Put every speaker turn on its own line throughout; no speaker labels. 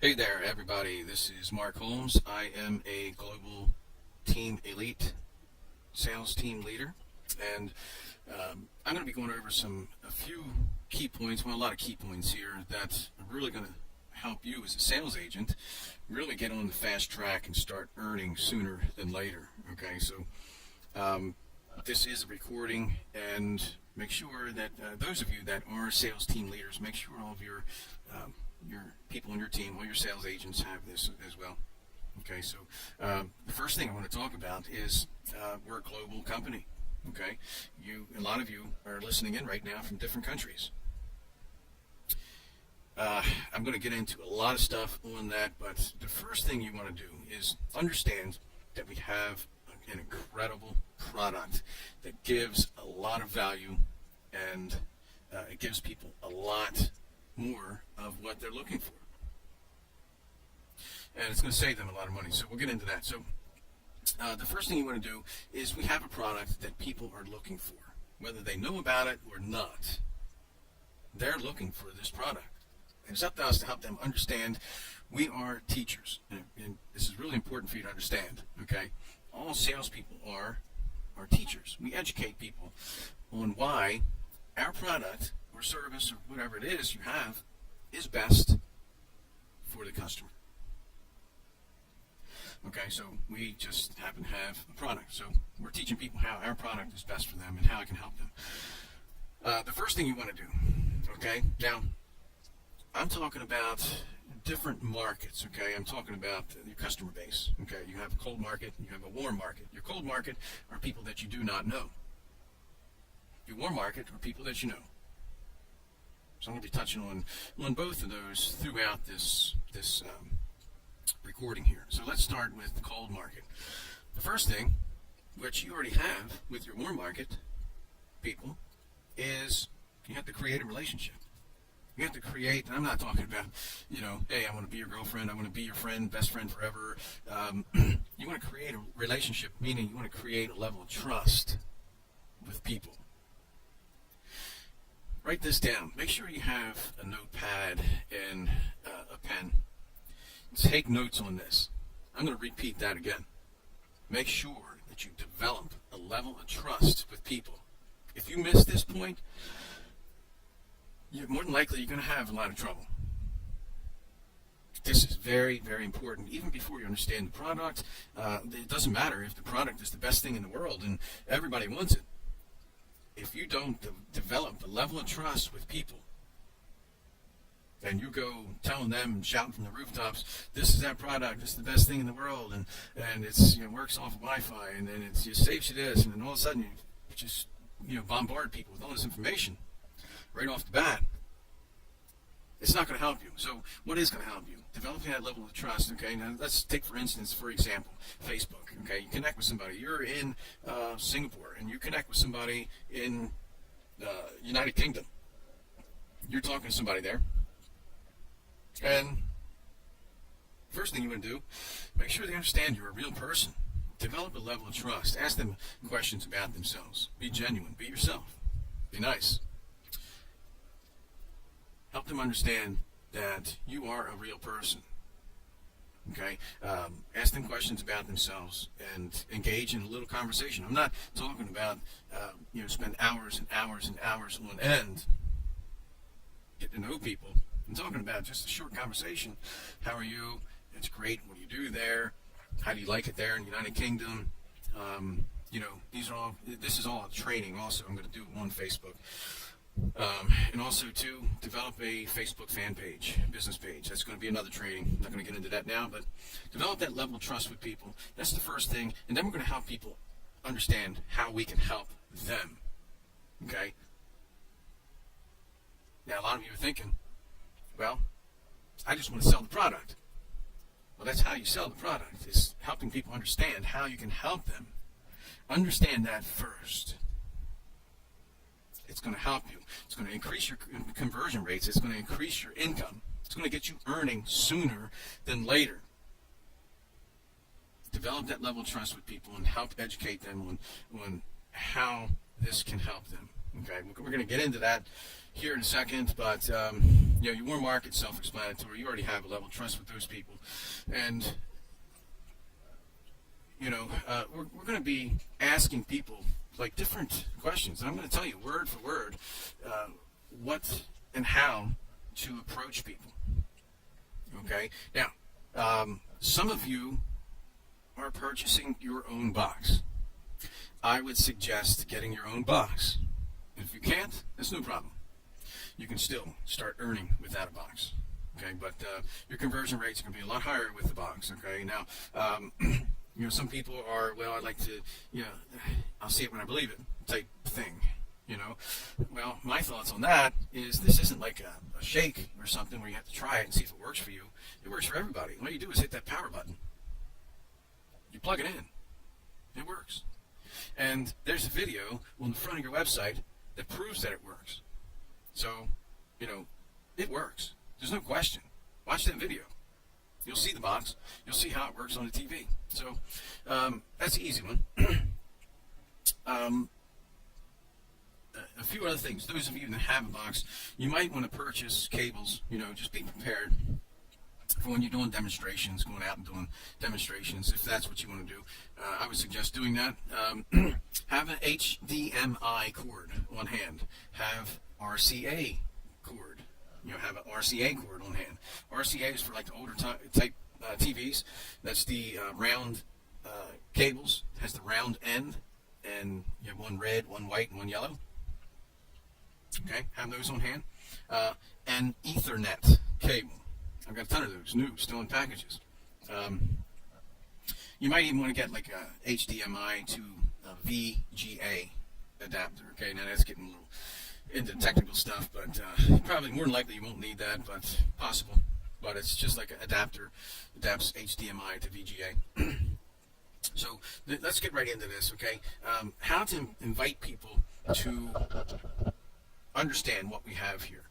Hey there, everybody. This is Mark Holmes. I am a global team elite sales team leader, and I'm going to be going over a few key points, well, a lot of key points here that are really going to help you as a sales agent really get on the fast track and start earning sooner than later. Okay, so this is a recording, and make sure that those of you that are sales team leaders, make sure all of your people on your team, all your sales agents have this as well. Okay, so the first thing I want to talk about is we're a global company. Okay, a lot of you are listening in right now from different countries. I'm going to get into a lot of stuff on that, but the first thing you want to do is understand that we have an incredible product that gives a lot of value, and it gives people a lot more of what they're looking for. And it's going to save them a lot of money, so we'll get into that. So the first thing you want to do is we have a product that people are looking for. Whether they know about it or not, they're looking for this product. And it's up to us to help them understand we are teachers. And this is really important for you to understand, okay? All salespeople are teachers. We educate people on why our product or service or whatever it is you have is best for the customer. Okay, so we just happen to have a product. So we're teaching people how our product is best for them and how it can help them. The first thing you want to do, okay, now I'm talking about different markets, okay? I'm talking about your customer base, okay? You have a cold market, you have a warm market. Your cold market are people that you do not know. Your warm market are people that you know. So I'm going to be touching on both of those throughout this recording here. So let's start with the cold market. The first thing, which you already have with your warm market people, is you have to create a relationship. You have to create, and I'm not talking about, hey, I want to be your girlfriend, I want to be your friend, best friend forever. You want to create a relationship, meaning you want to create a level of trust with people. Write this down. Make sure you have a notepad and a pen. Take notes on this. I'm going to repeat that again. Make sure that you develop a level of trust with people. If you miss this point, more than likely you're going to have a lot of trouble. This is very, very important. Even before you understand the product, it doesn't matter if the product is the best thing in the world and everybody wants it. If you don't develop a level of trust with people, and you go telling them and shouting from the rooftops, this is that product, this is the best thing in the world, and it's works off of Wi-Fi, and then it saves you this, and then all of a sudden you just bombard people with all this information right off the bat. It's not going to help you. So what is going to help you? Developing that level of trust. Okay, now let's take for example, Facebook. Okay, you connect with somebody. You're in Singapore, and you connect with somebody in United Kingdom. You're talking to somebody there. And first thing you want to do, make sure they understand you're a real person. Develop a level of trust. Ask them questions about themselves. Be genuine. Be yourself. Be nice. Help them understand that you are a real person. Okay? Ask them questions about themselves and engage in a little conversation. I'm not talking about spend hours and hours and hours on end getting to know people. I'm talking about just a short conversation. How are you? It's great. What do you do there? How do you like it there in the United Kingdom? This is all training also. I'm going to do it on Facebook. And also to develop a Facebook fan page, business page. That's going to be another training. I'm not going to get into that now, but develop that level of trust with people. That's the first thing. And then we're going to help people understand how we can help them. Okay? Now, a lot of you are thinking, well, I just want to sell the product. Well, that's how you sell the product, is helping people understand how you can help them. Understand that first. It's going to help you. It's going to increase your conversion rates. It's going to increase your income. It's going to get you earning sooner than later. Develop that level of trust with people and help educate them on how this can help them. Okay, we're going to get into that here in a second, but your warm market, self-explanatory. You already have a level of trust with those people, and we're going to be asking people like different questions, and I'm going to tell you word for word what and how to approach people. Okay, now some of you are purchasing your own box. I would suggest getting your own box. If you can't, that's no problem. You can still start earning without a box. Okay, but your conversion rates are going to be a lot higher with the box. Okay, now, some people are, well, I'd like to, I'll see it when I believe it type thing. Well, my thoughts on that is this isn't like a shake or something where you have to try it and see if it works for you. It works for everybody. All you do is hit that power button. You plug it in. It works. And there's a video on the front of your website that proves that it works. So, it works. There's no question. Watch that video. You'll see the box. You'll see how it works on the TV. So, that's the easy one. A few other things. Those of you that have a box, you might want to purchase cables. Just be prepared for when you're doing demonstrations, going out and doing demonstrations, if that's what you want to do. I would suggest doing that. Have an HDMI cord on hand. Have RCA cord. Have an RCA cord on hand. RCA is for like the older type TVs. That's the round cables. It has the round end, and you have one red, one white, and one yellow. Okay, have those on hand. And Ethernet cable. I've got a ton of those, new, still in packages. You might even want to get like a HDMI to a VGA adapter. Okay, now that's getting a little into technical stuff, but probably more than likely you won't need that, but possible. But it's just like an adapter, adapts HDMI to VGA. So let's get right into this, okay? How to invite people to understand what we have here.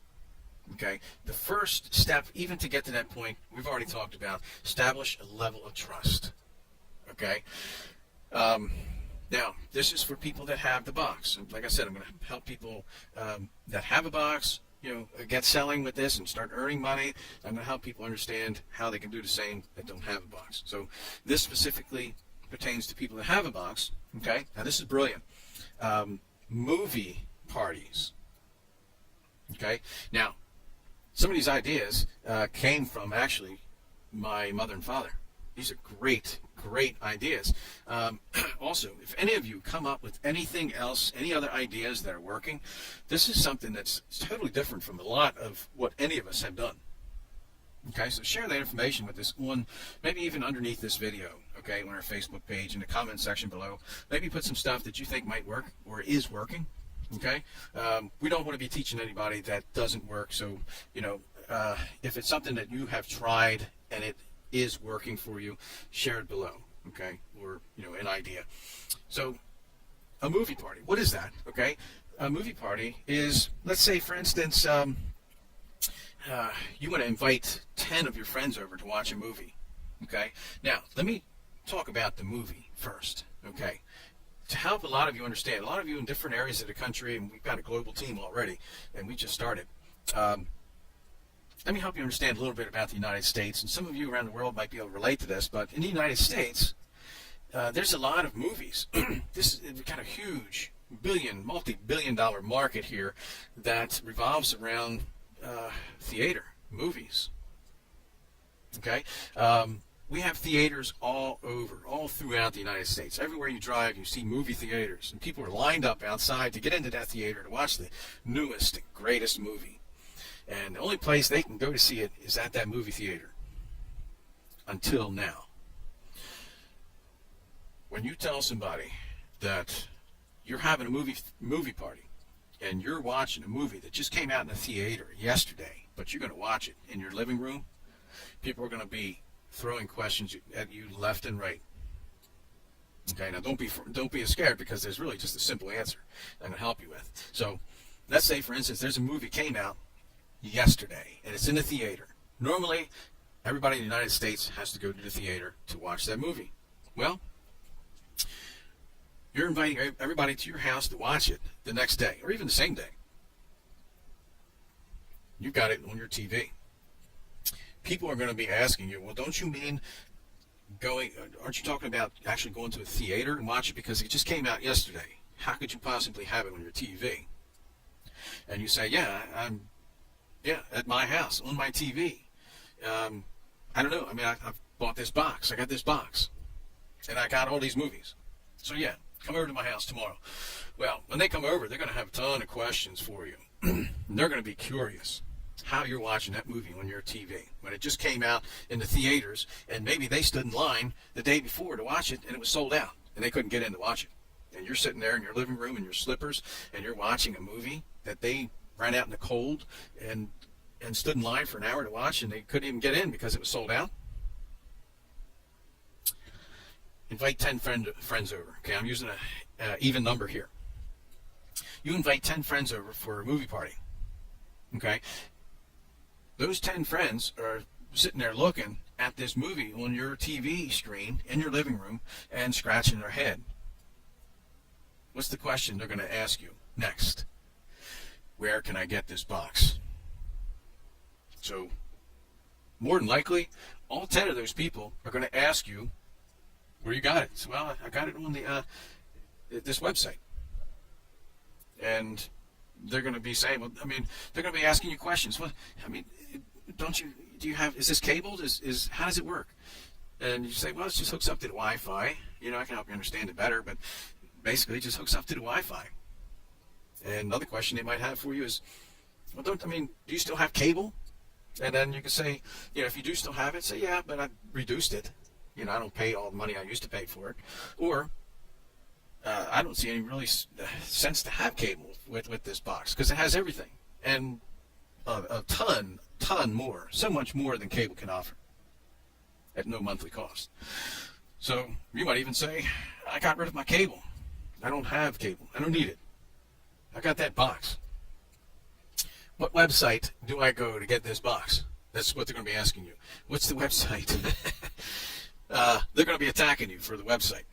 Okay, the first step, even to get to that point, we've already talked about, establish a level of trust. Okay, now this is for people that have the box. And like I said, I'm going to help people that have a box, get selling with this and start earning money. I'm going to help people understand how they can do the same that don't have a box. So this specifically pertains to people that have a box. Okay, now this is brilliant. Movie parties. Okay, now some of these ideas came from actually my mother and father. These are great ideas. Also, if any of you come up with anything else, any other ideas that are working, this is something that's totally different from a lot of what any of us have done. Okay, so share that information with us on, maybe even underneath this video, okay, on our Facebook page, in the comment section below. Maybe put some stuff that you think might work or is working. Okay, we don't want to be teaching anybody that doesn't work. So, if it's something that you have tried and it is working for you, share it below. Okay, or an idea. So, a movie party. What is that? Okay, a movie party is, let's say, for instance, you want to invite 10 of your friends over to watch a movie. Okay, now let me talk about the movie first. Okay. To help a lot of you understand, a lot of you in different areas of the country, and we've got a global team already, and we just started. Let me help you understand a little bit about the United States, and some of you around the world might be able to relate to this, but in the United States, there's a lot of movies. We've got a huge multi-billion-dollar market here that revolves around theater, movies. Okay? We have theaters all throughout the United States. Everywhere you drive, you see movie theaters, and people are lined up outside to get into that theater to watch the newest, greatest movie. And the only place they can go to see it is at that movie theater. Until now. When you tell somebody that you're having a movie party, and you're watching a movie that just came out in the theater yesterday, but you're going to watch it in your living room, people are going to be throwing questions at you left and right. Okay, now don't be scared, because there's really just a simple answer I'm going to help you with. So, let's say, for instance, there's a movie came out yesterday, and it's in the theater. Normally, everybody in the United States has to go to the theater to watch that movie. Well, You're inviting everybody to your house to watch it the next day, or even the same day. You've got it on your TV. People are going to be asking you, well, don't you mean aren't you talking about actually going to a theater and watch it because it just came out yesterday? How could you possibly have it on your TV? And you say, I'm at my house on my TV. I don't know. I mean, I've bought this box. I got this box. And I got all these movies. So come over to my house tomorrow. Well, when they come over, they're going to have a ton of questions for you. And they're going to be curious how you're watching that movie on your TV when it just came out in the theaters, and maybe they stood in line the day before to watch it and it was sold out and they couldn't get in to watch it. And you're sitting there in your living room in your slippers and you're watching a movie that they ran out in the cold and stood in line for an hour to watch, and they couldn't even get in because it was sold out. Invite 10 friends over. Okay, I'm using an even number here. You invite 10 friends over for a movie party. Okay? Those 10 friends are sitting there looking at this movie on your TV screen in your living room and scratching their head. What's the question they're going to ask you next? Where can I get this box? So, more than likely, all 10 of those people are going to ask you where you got it. So, well, I got it on this website. And they're going to be saying, well, I mean, they're going to be asking you questions. Well, I mean, is this cabled? How does it work? And you say, well, it just hooks up to the Wi-Fi. I can help you understand it better, but basically it just hooks up to the Wi-Fi. And another question they might have for you is, well, do you still have cable? And then you can say, if you do still have it, say, yeah, but I reduced it. I don't pay all the money I used to pay for it. Or, I don't see any really sense to have cable with this box because it has everything. And a ton more, so much more than cable can offer at no monthly cost. So you might even say, I got rid of my cable. I don't have cable. I don't need it. I got that box. What website do I go to get this box? That's what they're going to be asking you. What's the website? They're going to be attacking you for the website.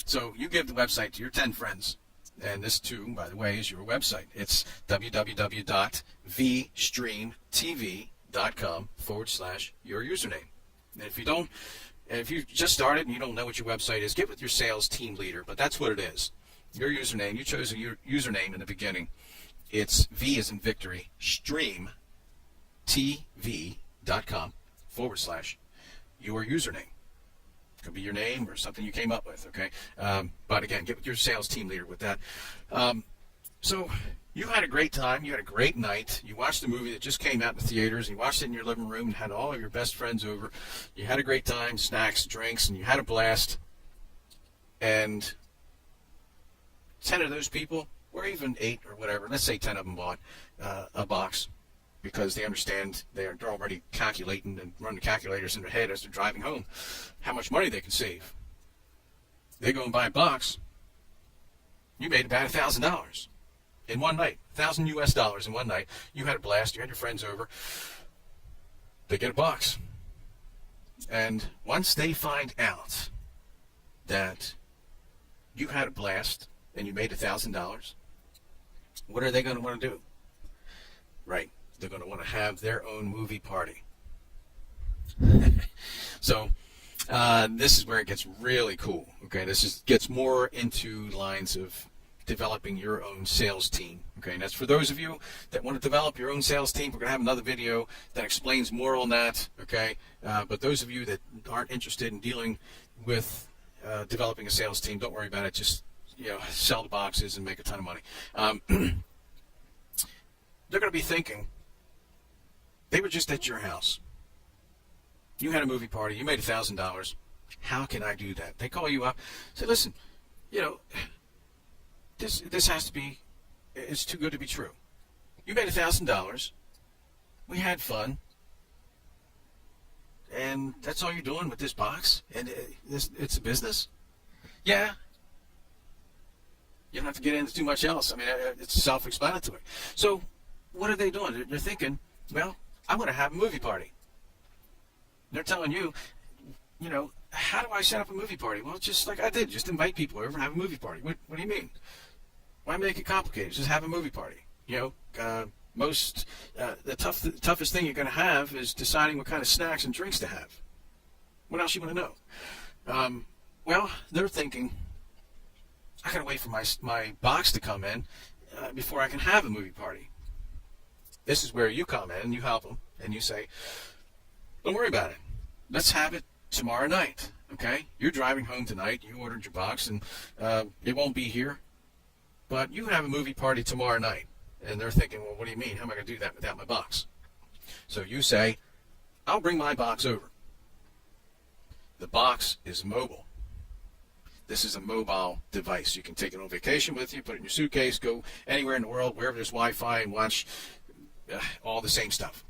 So you give the website to your 10 friends. And this too, by the way, is your website. It's www.vstreamtv.com/your username. And if you just started and you don't know what your website is, get with your sales team leader, but that's what it is. Your username, you chose a username in the beginning. It's V as in victory, streamtv.com/your username. Could be your name or something you came up with, okay? But again, get with your sales team leader with that. So you had a great time. You had a great night. You watched the movie that just came out in the theaters. You watched it in your living room and had all of your best friends over. You had a great time, snacks, drinks, and you had a blast. And 10 of those people, or even 8 or whatever, let's say 10 of them bought a box because they understand they're already calculating and running calculators in their head as they're driving home how much money they can save. They go and buy a box. You made about $1,000 in one night, $1,000 in one night. You had a blast. You had your friends over. They get a box. And once they find out that you had a blast and you made $1,000, what are they going to want to do? Right. They're going to want to have their own movie party. So this is where it gets really cool. Okay, this gets more into lines of developing your own sales team. Okay, and that's for those of you that want to develop your own sales team. We're going to have another video that explains more on that. Okay, but those of you that aren't interested in dealing with developing a sales team, don't worry about it. Just sell the boxes and make a ton of money. They're going to be thinking, they were just at your house. You had a movie party. You made $1,000. How can I do that? They call you up. Say, listen, this has to be, it's too good to be true. You made $1,000. We had fun. And that's all you're doing with this box? And it's a business? Yeah. You don't have to get into too much else. I mean, it's self-explanatory. So what are they doing? They're thinking, well, I'm going to have a movie party. They're telling you, how do I set up a movie party? Well, just like I did, just invite people over and have a movie party. What do you mean? Why make it complicated? Just have a movie party. The toughest thing you're going to have is deciding what kind of snacks and drinks to have. What else you want to know? Well, they're thinking, I got to wait for my box to come in before I can have a movie party. This is where you come in and you help them and you say, don't worry about it. Let's have it tomorrow night. Okay? You're driving home tonight. You ordered your box and it won't be here. But you have a movie party tomorrow night. And they're thinking, well, what do you mean? How am I going to do that without my box? So you say, I'll bring my box over. The box is mobile. This is a mobile device. You can take it on vacation with you, put it in your suitcase, go anywhere in the world, wherever there's Wi-Fi, and watch all the same stuff.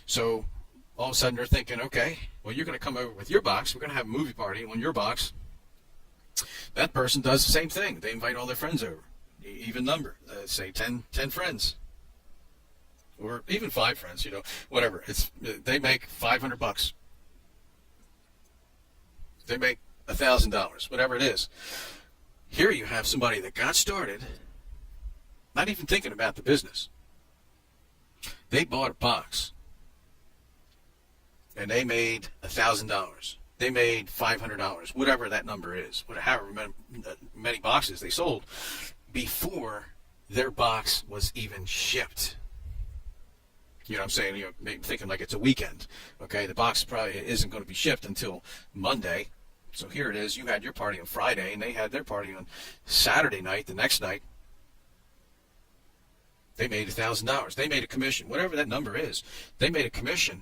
So all of a sudden they're thinking, okay, well, you're going to come over with your box. We're going to have a movie party on your box. That person does the same thing. They invite all their friends over. Even number, say 10 friends. Or even 5 friends, whatever. They make $500. They make $1,000, whatever it is. Here you have somebody that got started, not even thinking about the business. They bought a box, and they made $1,000. They made $500, whatever that number is, however many boxes they sold, before their box was even shipped. You know what I'm saying? Maybe thinking like it's a weekend. Okay, the box probably isn't going to be shipped until Monday. So here it is. You had your party on Friday, and they had their party on Saturday night, the next night. They made $1,000. They made a commission, whatever that number is. They made a commission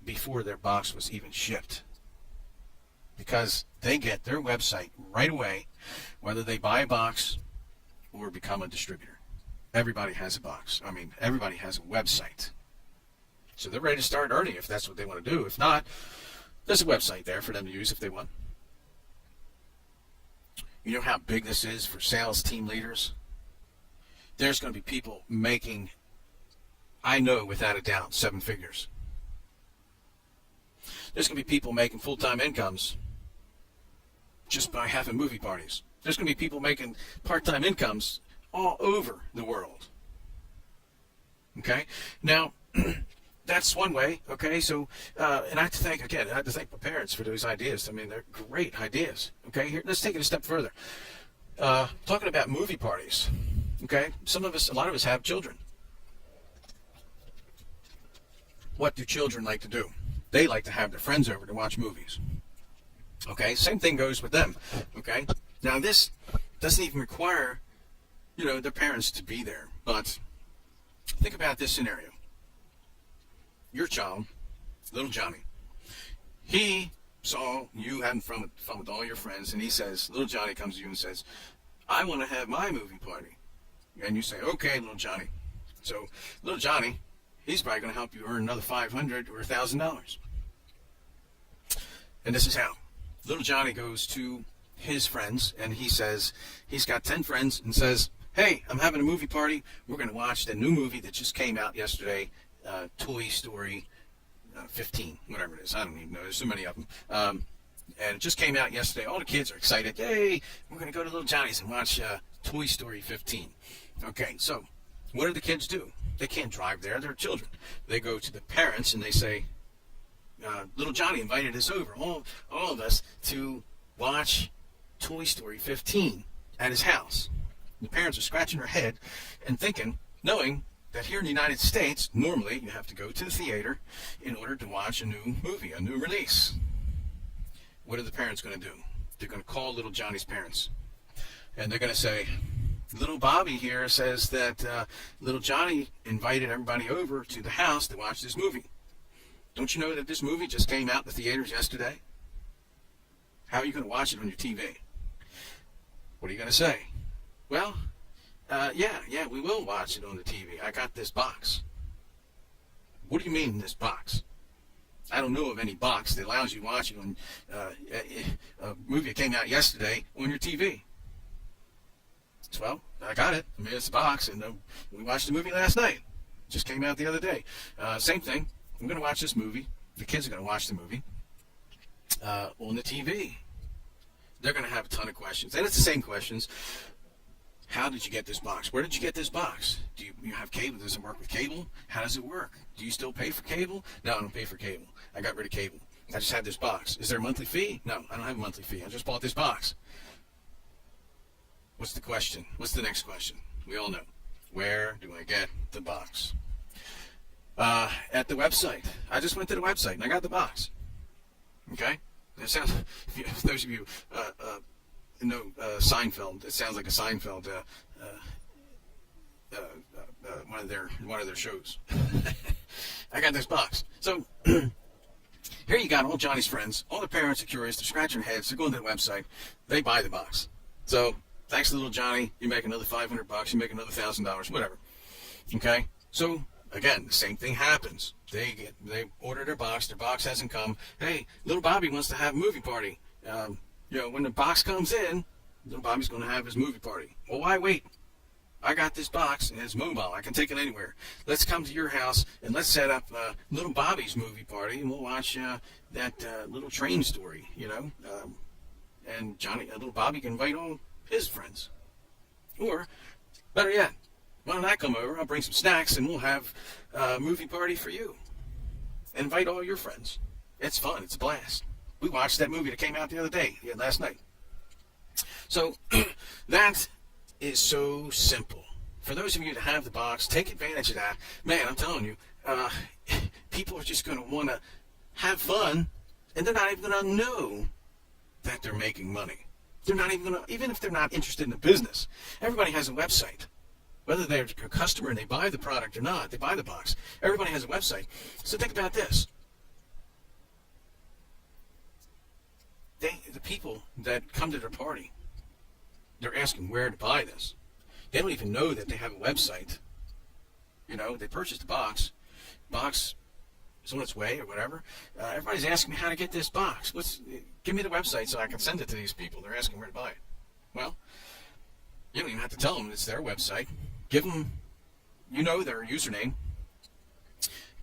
before their box was even shipped. Because they get their website right away, whether they buy a box or become a distributor. Everybody has a box. Everybody has a website. So they're ready to start earning if that's what they want to do. If not, there's a website there for them to use if they want. You know how big this is for sales team leaders? There's going to be people making, I know without a doubt, 7 figures. There's going to be people making full-time incomes just by having movie parties. There's going to be people making part-time incomes all over the world. Okay? Now, that's one way. Okay? So, and I have to thank my parents for those ideas. They're great ideas. Okay? Here, let's take it a step further. Talking about movie parties. Okay? A lot of us have children. What do children like to do? They like to have their friends over to watch movies. Okay, same thing goes with them. Okay, now this doesn't even require, their parents to be there. But think about this scenario. Your child, little Johnny, he saw you having fun with all your friends, and little Johnny comes to you and says, I want to have my movie party. And you say, okay, little Johnny. So little Johnny, he's probably going to help you earn another $500 or $1,000. And this is how. Little Johnny goes to his friends, and he says, he's got 10 friends, and says, hey, I'm having a movie party. We're going to watch the new movie that just came out yesterday, Toy Story 15, whatever it is. I don't even know. There's so many of them. And it just came out yesterday. All the kids are excited. Yay, we're going to go to Little Johnny's and watch Toy Story 15. Okay, so what do the kids do? They can't drive there. They're children. They go to the parents, and they say, little Johnny invited us over, all of us, to watch Toy Story 15 at his house. The parents are scratching their head and thinking, knowing that here in the United States, normally you have to go to the theater in order to watch a new movie, a new release. What are the parents going to do? They're going to call little Johnny's parents. And they're going to say, little Bobby here says that little Johnny invited everybody over to the house to watch this movie. Don't you know that this movie just came out in the theaters yesterday? How are you going to watch it on your TV? What are you going to say? Well, yeah, we will watch it on the TV. I got this box. What do you mean, this box? I don't know of any box that allows you to watch it on a movie that came out yesterday on your TV. Well, I got it. It's a box, and we watched the movie last night. Just came out the other day. Same thing. I'm going to watch this movie. The kids are going to watch the movie on the TV. They're going to have a ton of questions. And it's the same questions. How did you get this box? Where did you get this box? Do you have cable? Does it work with cable? How does it work? Do you still pay for cable? No, I don't pay for cable. I got rid of cable. I just had this box. Is there a monthly fee? No, I don't have a monthly fee. I just bought this box. What's the question? What's the next question? We all know. Where do I get the box? At the website. I just went to the website and I got the box. Okay? That sounds, if those of you know Seinfeld, it sounds like a Seinfeld one of their shows. I got this box. So here you got all Johnny's friends. All the parents are curious. They're scratching their heads. They're going to the website. They buy the box. So thanks to little Johnny, you make another $500. You make another $1,000. Whatever. Okay. So again, the same thing happens. They order their box. Their box hasn't come. Hey, little Bobby wants to have a movie party. When the box comes in, little Bobby's going to have his movie party. Well, why wait? I got this box and it's mobile. I can take it anywhere. Let's come to your house and let's set up little Bobby's movie party and we'll watch that little train story, and little Bobby can invite all his friends. Or, better yet, why don't I come over? I'll bring some snacks and we'll have a movie party for you. Invite all your friends. It's fun. It's a blast. We watched that movie that came out the other day, last night. So that is so simple. For those of you that have the box, take advantage of that. Man, I'm telling you, people are just going to want to have fun, and they're not even going to know that they're making money. They're not even going to, even if they're not interested in the business. Everybody has a website. Whether they're a customer and they buy the product or not, they buy the box. Everybody has a website. So think about this. The people that come to their party, they're asking where to buy this. They don't even know that they have a website. They purchased the box. Box is on its way or whatever. Everybody's asking me how to get this box. Give me the website so I can send it to these people. They're asking where to buy it. Well, you don't even have to tell them it's their website. Give them, their username.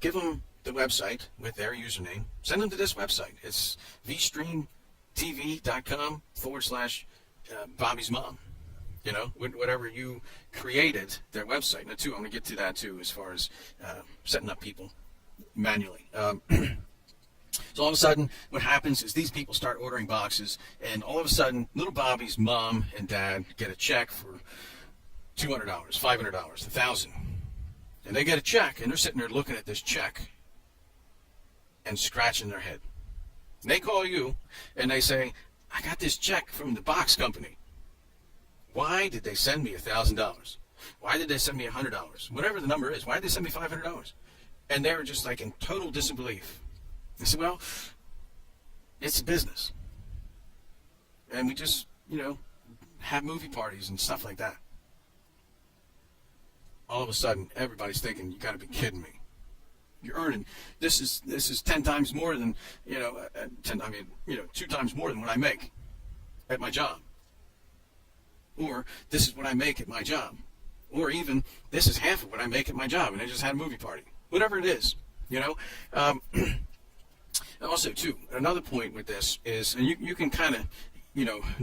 Give them the website with their username. Send them to this website. It's vstreamtv.com/Bobby's mom. Whatever you created, their website. Now, too, I'm going to get to that, too, as far as setting up people manually. So all of a sudden, what happens is these people start ordering boxes, and all of a sudden, little Bobby's mom and dad get a check for $200, $500, $1,000. And they get a check, and they're sitting there looking at this check and scratching their head. And they call you, and they say, I got this check from the box company. Why did they send me $1,000? Why did they send me $100? Whatever the number is, why did they send me $500? And they were just like in total disbelief. They said, well, it's a business. And we just, have movie parties and stuff like that. All of a sudden, everybody's thinking, you got to be kidding me. You're earning, this is 10 times more than, 2 times more than what I make at my job. Or this is what I make at my job. Or even, this is half of what I make at my job, and I just had a movie party. Whatever it is, Also, too, another point with this is, and you can kind of,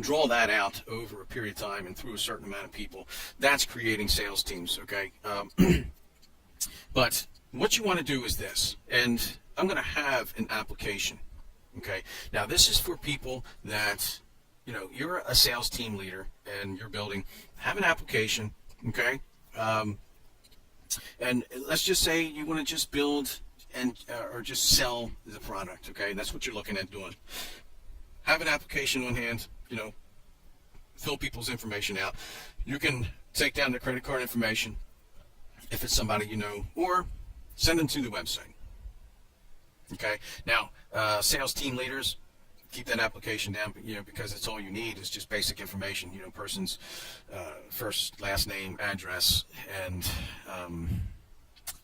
draw that out over a period of time and through a certain amount of people. That's creating sales teams, okay? But what you want to do is this, and I'm going to have an application, okay? Now, this is for people that, you're a sales team leader and you're building, have an application, okay? And let's just say you want to just build and or just sell the product, okay? That's what you're looking at doing. Have an application on hand, fill people's information out. You can take down their credit card information if it's somebody you know, or send them to the website. Okay? Now, sales team leaders, keep that application down, because it's all you need is just basic information, person's first, last name, address, and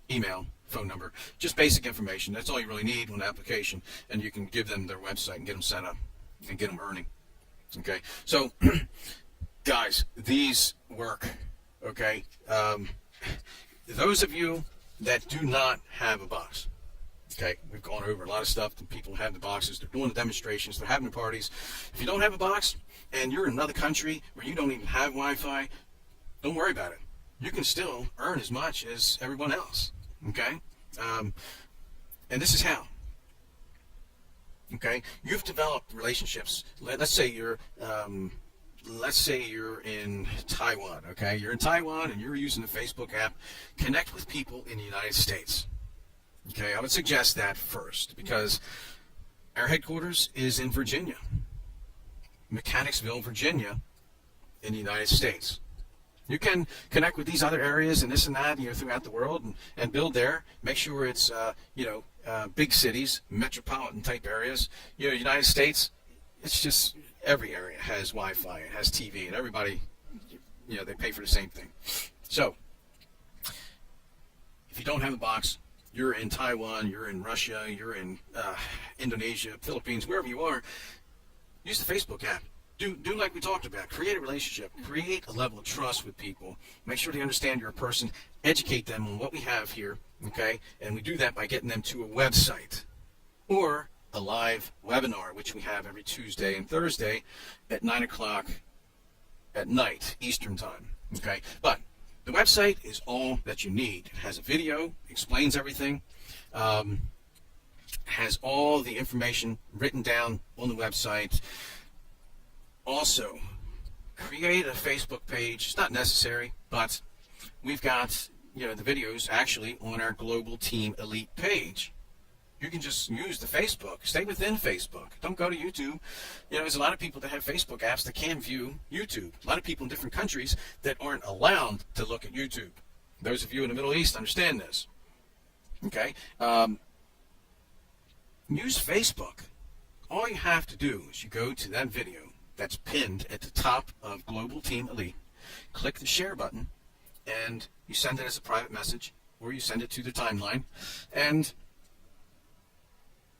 email, phone number. Just basic information. That's all you really need on an application, and you can give them their website and get them set up and get them earning. Okay? So, guys, these work. Okay? Those of you that do not have a box, Okay, we've gone over a lot of stuff. The people have the boxes. They're doing the demonstrations. They're having the parties. If you don't have a box and you're in another country where you don't even have Wi-Fi, don't worry about it. You can still earn as much as everyone else. Okay, and this is how. Okay, you've developed relationships. Let's say you're in Taiwan. Okay, you're in Taiwan and you're using the Facebook app. Connect with people in the United States. Okay, I would suggest that first because our headquarters is in Virginia, Mechanicsville, Virginia, in the United States. You can connect with these other areas and this and that, throughout the world and build there. Make sure it's, big cities, metropolitan type areas. United States, it's just every area has Wi-Fi, it has TV, and everybody, they pay for the same thing. So, if you don't have a box, you're in Taiwan, you're in Russia, you're in Indonesia, Philippines, wherever you are, use the Facebook app. Do like we talked about. Create a relationship. Create a level of trust with people. Make sure they understand you're a person. Educate them on what we have here, okay? And we do that by getting them to a website or a live webinar, which we have every Tuesday and Thursday at 9 o'clock at night, Eastern Time, okay? But the website is all that you need. It has a video, explains everything, has all the information written down on the website. Also, create a Facebook page. It's not necessary, but we've got the videos actually on our Global Team Elite page. You can just use the Facebook. Stay within Facebook. Don't go to YouTube. There's a lot of people that have Facebook apps that can view YouTube. A lot of people in different countries that aren't allowed to look at YouTube. Those of you in the Middle East understand this. Okay? Use Facebook. All you have to do is you go to that video that's pinned at the top of Global Team Elite. Click the share button, and you send it as a private message, or you send it to the timeline, and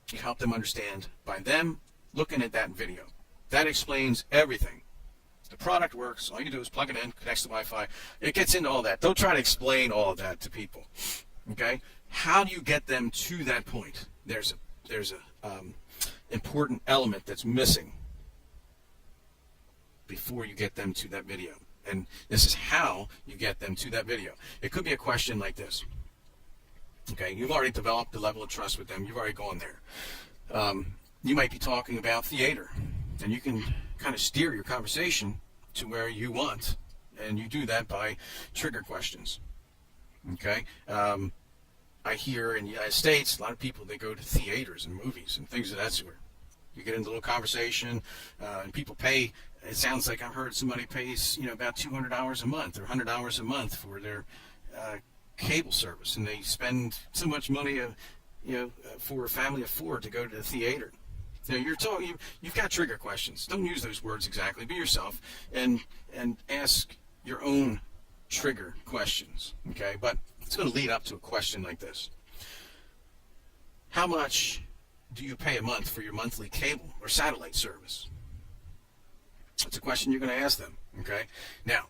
you help them understand by them looking at that video. That explains everything. The product works. All you do is plug it in, connects to Wi-Fi. It gets into all that. Don't try to explain all of that to people. Okay? How do you get them to that point? There's a important element that's missing before you get them to that video. And this is how you get them to that video. It could be a question like this. Okay, you've already developed the level of trust with them. You've already gone there. You might be talking about theater, and you can kind of steer your conversation to where you want, and you do that by trigger questions. Okay, I hear in the United States, a lot of people, they go to theaters and movies and things of that sort. You get into a little conversation, and people pay. It sounds like I've heard somebody pays, about $200 a month or $100 a month for their cable service, and they spend so much money, for a family of four to go to the theater. You've got trigger questions. Don't use those words exactly. Be yourself and ask your own trigger questions. Okay, but it's going to lead up to a question like this: how much do you pay a month for your monthly cable or satellite service? That's a question you're going to ask them. Okay, now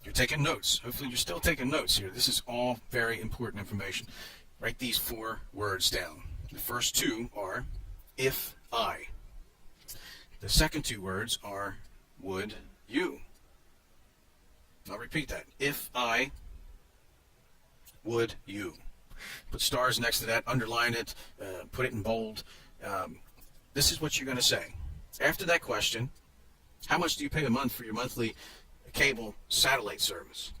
you're taking notes. Hopefully you're still taking notes here. This is all very important information. Write these 4 words down. The first 2 are if I. The second 2 words are would you. I'll repeat that. If I, would you. Put stars next to that, underline it, put it in bold. This is what you're going to say. After that question, how much do you pay a month for your monthly cable satellite service?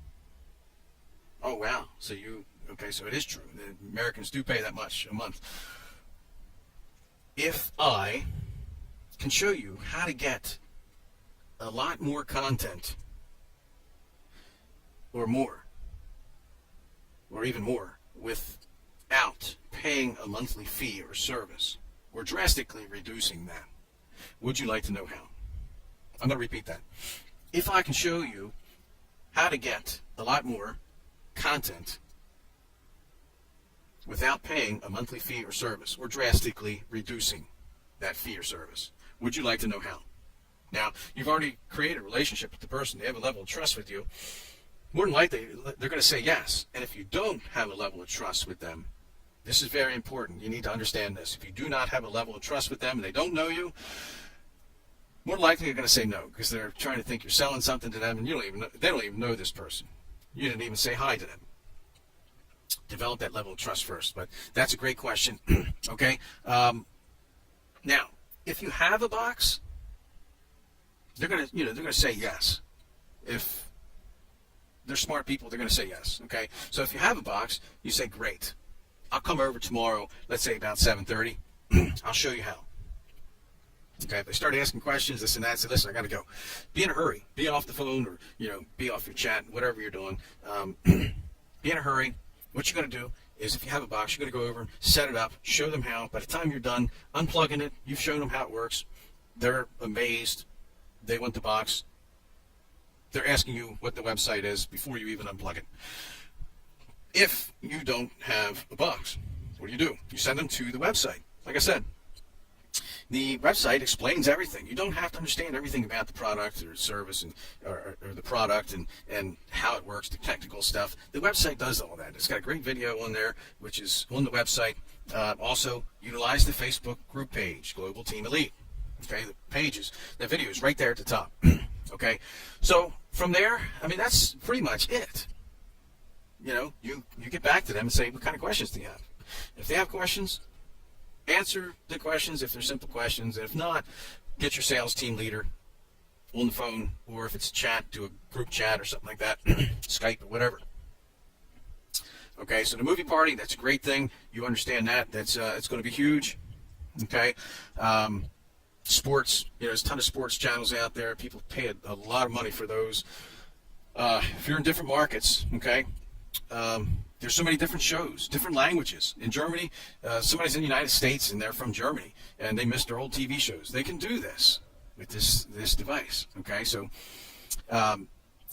Oh, wow. So it is true. The Americans do pay that much a month. If I can show you how to get a lot more content, or more, or even more, without paying a monthly fee or service, or drastically reducing that, would you like to know how? I'm going to repeat that. If I can show you how to get a lot more content without paying a monthly fee or service, or drastically reducing that fee or service, would you like to know how? Now, you've already created a relationship with the person. They have a level of trust with you. More than likely, they're going to say yes. And if you don't have a level of trust with them, This is very important. You need to understand this. If you do not have a level of trust with them and they don't know you, more likely you're going to say no, because they're trying to think you're selling something to them, and they don't even know this person. You didn't even say hi to them. Develop that level of trust first. But that's a great question. Okay. Now, if you have a box, they're going to say yes. If they're smart people, they're going to say yes. Okay. So if you have a box, you say, great. I'll come over tomorrow. Let's say about 7:30. I'll show you how. Okay, if they start asking questions, this and that, say, listen, I got to go. Be in a hurry. Be off the phone, or, be off your chat, whatever you're doing. Be in a hurry. What you're going to do is, if you have a box, you're going to go over, set it up, show them how. By the time you're done unplugging it, you've shown them how it works. They're amazed. They want the box. They're asking you what the website is before you even unplug it. If you don't have a box, what do? You send them to the website. Like I said, the website explains everything. You don't have to understand everything about the product or service or the product and how it works, the technical stuff. The website does all that. It's got a great video on there, which is on the website. Also, utilize the Facebook group page, Global Team Elite. Okay, the video is right there at the top. Okay, so from there, that's pretty much it. You get back to them and say, what kind of questions do you have? If they have questions, answer the questions if they're simple questions. And if not, get your sales team leader on the phone, or if it's chat, do a group chat or something like that, Skype or whatever. Okay, so the movie party, that's a great thing. You understand that. That's it's going to be huge. Okay. Sports, there's a ton of sports channels out there. People pay a lot of money for those. If you're in different markets, okay, there's so many different shows, different languages. In Germany, somebody's in the United States and they're from Germany and they missed their old TV shows. They can do this with this device. Okay, so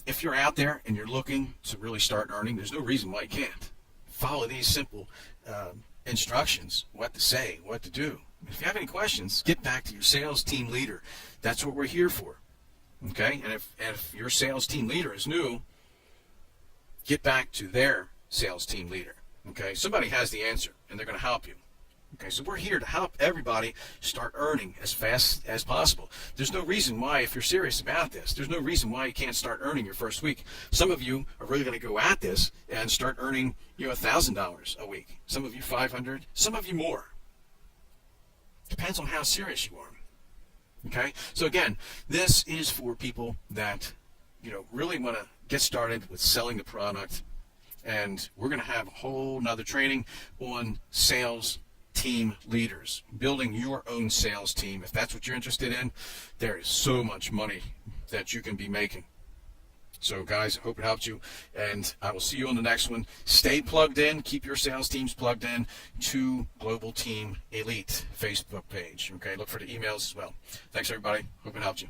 if you're out there and you're looking to really start earning, there's no reason why you can't. Follow these simple instructions, what to say, what to do. If you have any questions, get back to your sales team leader. That's what we're here for. Okay, and if your sales team leader is new, get back to their sales team leader. Okay, somebody has the answer and they're going to help you. Okay, so we're here to help everybody start earning as fast as possible. There's no reason why, if you're serious about this, there's no reason why you can't start earning your first week. Some of you are really going to go at this and start earning $1,000 a week. Some of you $500, some of you more. Depends on how serious you are. Okay, so again, this is for people that really want to get started with selling the product. And we're going to have a whole nother training on sales team leaders, building your own sales team. If that's what you're interested in, there is so much money that you can be making. So guys, I hope it helped you, and I will see you on the next one. Stay plugged in. Keep your sales teams plugged in to Global Team Elite Facebook page. Okay, look for the emails as well. Thanks everybody. Hope it helped you.